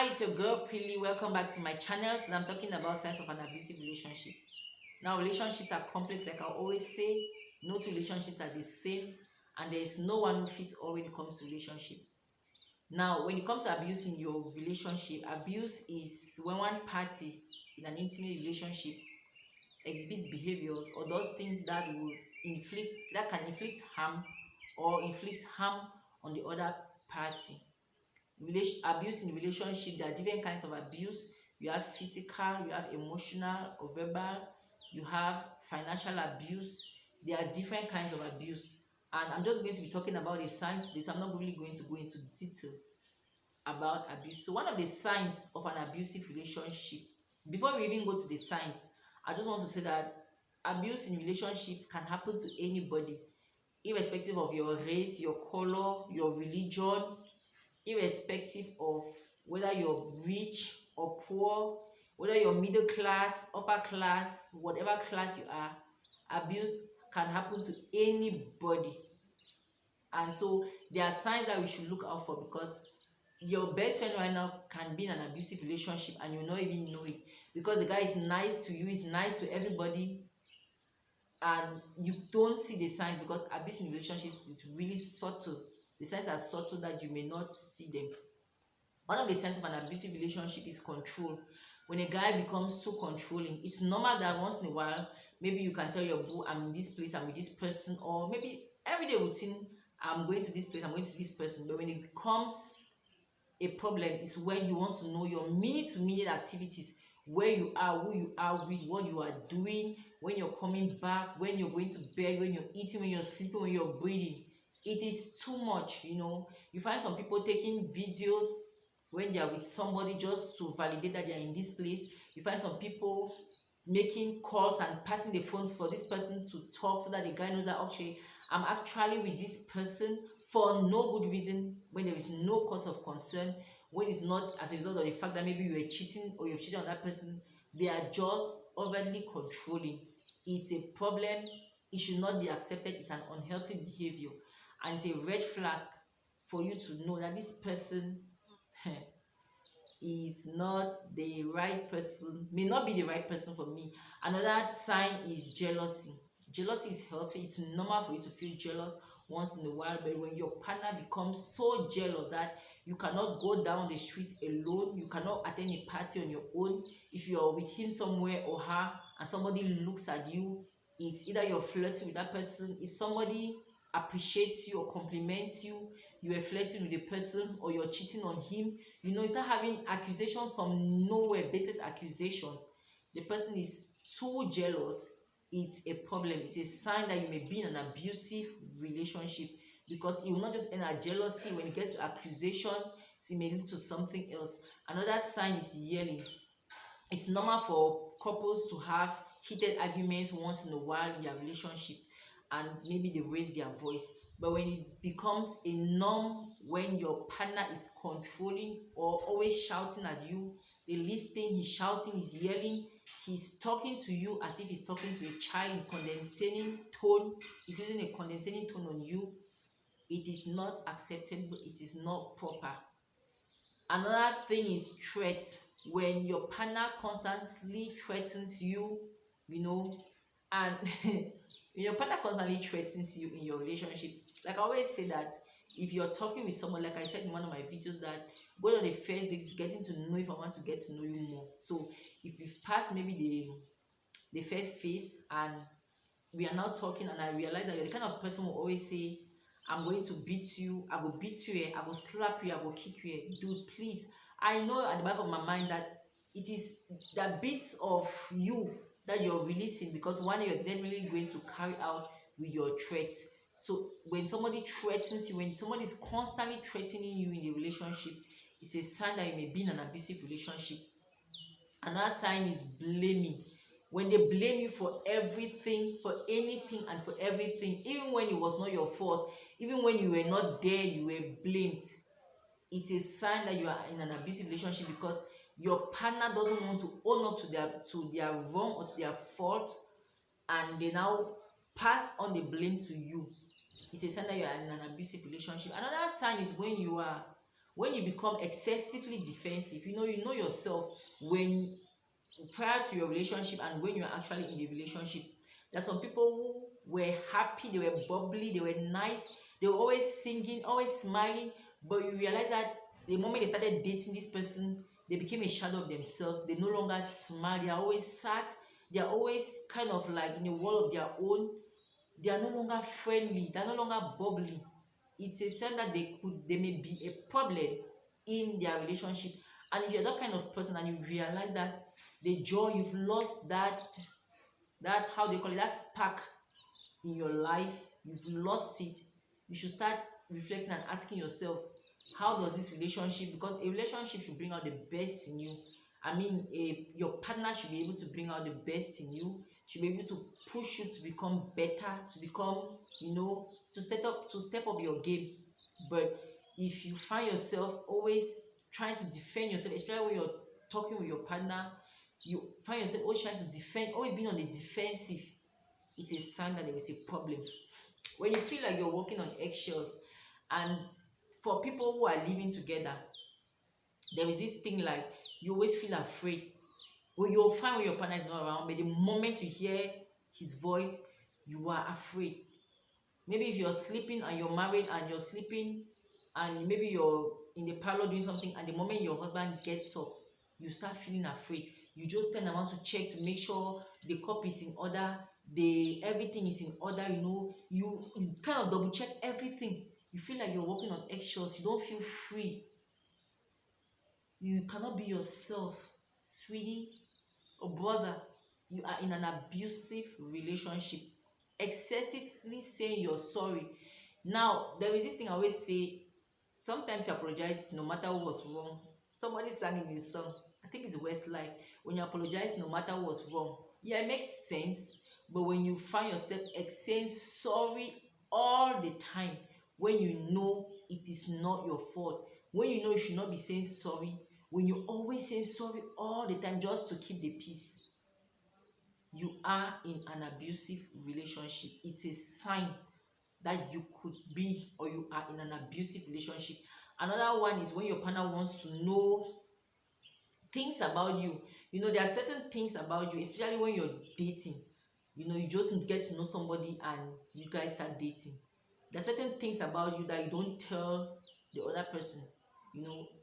Hi, it's your girl Prilly. Welcome back to my channel. Today I'm talking about signs of an abusive relationship. Now, relationships are complex, like I always say. No two relationships are the same, and there is no one who fits all when it comes to relationship. Now, when it comes to abuse in your relationship, abuse is when one party in an intimate relationship exhibits behaviors or does things that can inflict harm or inflicts harm on the other party. Abuse in relationship, there are different kinds of abuse. You have physical, you have emotional or verbal, you have financial abuse. There are different kinds of abuse, and I'm just going to be talking about the signs today, so I'm not really going to go into detail about abuse. So one of the signs of an abusive relationship, before we even go to the signs, I just want to say that abuse in relationships can happen to anybody, irrespective of your race, your color, your religion, irrespective of whether you're rich or poor, whether you're middle class, upper class, whatever class you are. Abuse can happen to anybody. And so there are signs that we should look out for, because your best friend right now can be in an abusive relationship and you not even know it, because the guy is nice to you, is nice to everybody, and you don't see the signs, because abuse in relationships is really subtle. The signs are subtle that you may not see them. One of the signs of an abusive relationship is control. When a guy becomes too controlling, it's normal that once in a while, maybe you can tell your boo, I'm in this place, I'm with this person, or maybe everyday routine, I'm going to this place, I'm going to this person. But when it becomes a problem, is when you want to know your minute-to-minute activities, where you are, who you are with, what you are doing, when you're coming back, when you're going to bed, when you're eating, when you're sleeping, when you're breathing. It is too much. You find some people taking videos when they are with somebody just to validate that they are in this place. You find some people making calls and passing the phone for this person to talk, so that the guy knows that, okay, I'm actually with this person for no good reason, when there is no cause of concern, when it's not as a result of the fact that maybe you were cheating or you've cheated on that person. They are just overly controlling. It's a problem. It should not be accepted. It's an unhealthy behavior, and it's a red flag for you to know that this person is not the right person, may not be the right person for me. Another sign is jealousy. Jealousy is healthy. It's normal for you to feel jealous once in a while, but when your partner becomes so jealous that you cannot go down the street alone, you cannot attend a party on your own, if you're with him somewhere or her and somebody looks at you, it's either you're flirting with that person. If somebody appreciates you or compliments you, you are flirting with the person, or you're cheating on him, you start having accusations from nowhere, baseless accusations. The person is too jealous. It's a problem. It's a sign that you may be in an abusive relationship, because it will not just end at jealousy. When it gets to accusation, it may lead to something else. Another sign is yelling. It's normal for couples to have heated arguments once in a while in their relationship, and maybe they raise their voice. But when it becomes a norm, when your partner is controlling or always shouting at you, the least thing he's shouting is yelling, he's talking to you as if he's talking to a child in condescending tone, he's using a condescending tone on you, it is not acceptable, it is not proper. Another thing is threat. When your partner constantly threatens you, and when your partner constantly threatens you in your relationship, like I always say that if you're talking with someone, like I said in one of my videos, that going on the first date is getting to know if I want to get to know you more. So if we've passed maybe the first phase and we are now talking, and I realize that you're the kind of person who always say, I'm going to beat you, I will beat you here, I will slap you, I will kick you here. Dude, please. I know at the back of my mind that it is the bits of you that you're releasing, because one day you're definitely going to carry out with your threats. So when somebody threatens you, when somebody is constantly threatening you in a relationship, it's a sign that you may be in an abusive relationship. Another sign is blaming. When they blame you for everything, for anything and for everything, even when it was not your fault, even when you were not there, you were blamed. It's a sign that you are in an abusive relationship, because your partner doesn't want to own up to their wrong or to their fault, and they now pass on the blame to you. It's a sign that you are in an abusive relationship. Another sign is when you are When you become excessively defensive, you know yourself when prior to your relationship and when you're actually in the relationship. There are some people who were happy, they were bubbly, they were nice, they were always singing, always smiling, but you realize that the moment they started dating this person, they became a shadow of themselves. They no longer smile, they are always sad, they are always kind of like in a world of their own. They are no longer friendly, they are no longer bubbly. It's a sign that they may be a problem in their relationship. And if you're that kind of person and you realize that the joy, you've lost that how they call it, that spark in your life, you've lost it, you should start reflecting and asking yourself, how does this relationship, because a relationship should bring out the best in you. I mean, your partner should be able to bring out the best in you, should be able to push you to become better, to become, to step up your game. But if you find yourself always trying to defend yourself, especially when you're talking with your partner, you find yourself always trying to defend, always being on the defensive, it's a sign that there is a problem. When you feel like you're walking on eggshells, and for people who are living together, there is this thing like you always feel afraid. When you're fine when your partner is not around, but the moment you hear his voice, you are afraid. Maybe if you're sleeping and you're married and you're sleeping and maybe you're in the parlor doing something, and the moment your husband gets up, you start feeling afraid. You just turn around to check to make sure the cup is in order, the everything is in order. You kind of double check everything. You feel like you're walking on eggshells, you don't feel free, you cannot be yourself, sweetie or brother. You are in an abusive relationship, excessively saying you're sorry. Now there is this thing I always say, sometimes you apologize no matter what was wrong. Somebody sang in this song, I think it's Westlife, when you apologize no matter what's wrong. Yeah, it makes sense. But when you find yourself saying sorry all the time, when you know it is not your fault, when you know you should not be saying sorry, when you always say sorry all the time just to keep the peace, you are in an abusive relationship. It's a sign that you could be or you are in an abusive relationship. Another one is when your partner wants to know things about you. There are certain things about you, especially when you're dating. You just get to know somebody and you guys start dating. There are certain things about you that you don't tell the other person.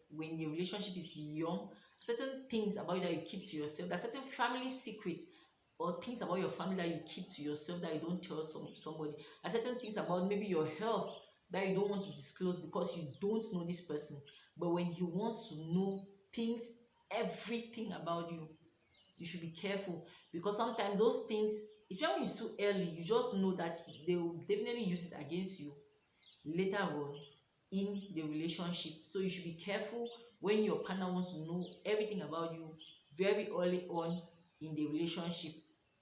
When your relationship is young, certain things about you that you keep to yourself. There are certain family secrets or things about your family that you keep to yourself that you don't tell somebody. There are certain things about maybe your health that you don't want to disclose because you don't know this person. But when he wants to know things, everything about you, you should be careful, because sometimes those things, especially when it's too early, you just know that they will definitely use it against you later on in the relationship. So you should be careful when your partner wants to know everything about you very early on in the relationship.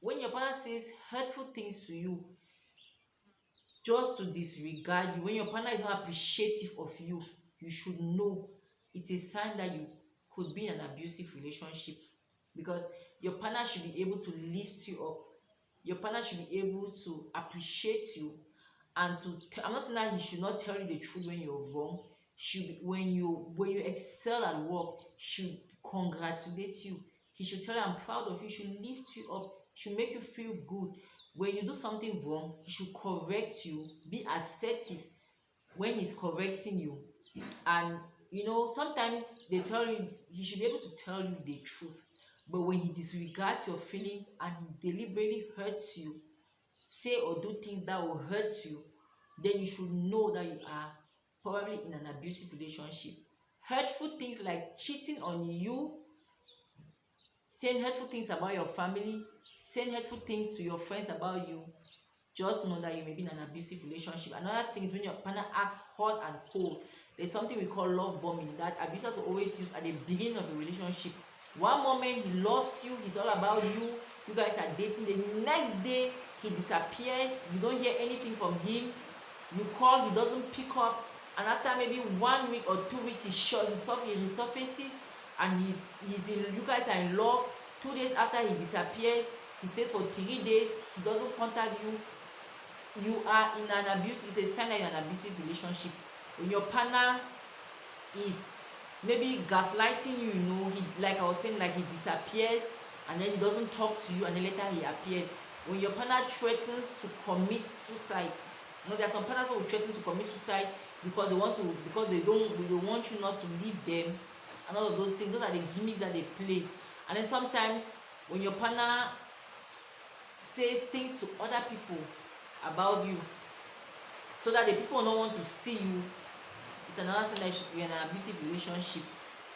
When your partner says hurtful things to you just to disregard you, when your partner is not appreciative of you, you should know it's a sign that you could be in an abusive relationship, because your partner should be able to lift you up. Your partner should be able to appreciate you, and I'm not saying that he should not tell you the truth when you're wrong. Should be, when you excel at work, should congratulate you. He should tell you, I'm proud of you. He should lift you up. He should make you feel good. When you do something wrong, he should correct you. Be assertive when he's correcting you. And sometimes they tell you, he should be able to tell you the truth. But when he disregards your feelings and he deliberately hurts you, say or do things that will hurt you, then you should know that you are probably in an abusive relationship. Hurtful things like cheating on you, saying hurtful things about your family, saying hurtful things to your friends about you, just know that you may be in an abusive relationship. Another thing is when your partner acts hot and cold. There's something we call love bombing that abusers will always use at the beginning of a relationship. One moment he loves you, he's all about you, you guys are dating. The next day he disappears, you don't hear anything from him. You call, he doesn't pick up, and after maybe 1 week or 2 weeks he resurfaces, and you guys are in love. 2 days after he disappears, he stays for 3 days, he doesn't contact you. You are in an abuse. It's a sign that you're in an abusive relationship. When your partner is maybe gaslighting you, he, like I was saying, like he disappears and then he doesn't talk to you and then later he appears. When your partner threatens to commit suicide, there are some partners who will threaten to commit suicide because they want you not to leave them and all of those things. Those are the gimmicks that they play. And then sometimes when your partner says things to other people about you so that the people don't want to see you, it's another sign that you're in an abusive relationship.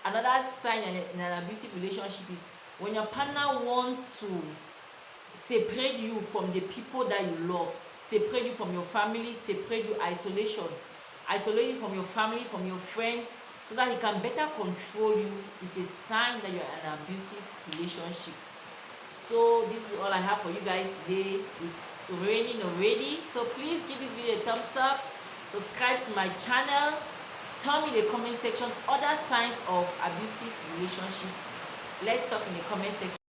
Another sign in an abusive relationship is when your partner wants to separate you from the people that you love, separate you from your family, separate you, isolate you from your family, from your friends, so that he can better control you. It's a sign that you're in an abusive relationship. So this is all I have for you guys today. It's raining already, so please give this video a thumbs up, subscribe to my channel, tell me in the comment section other signs of abusive relationships. Let's talk in the comment section.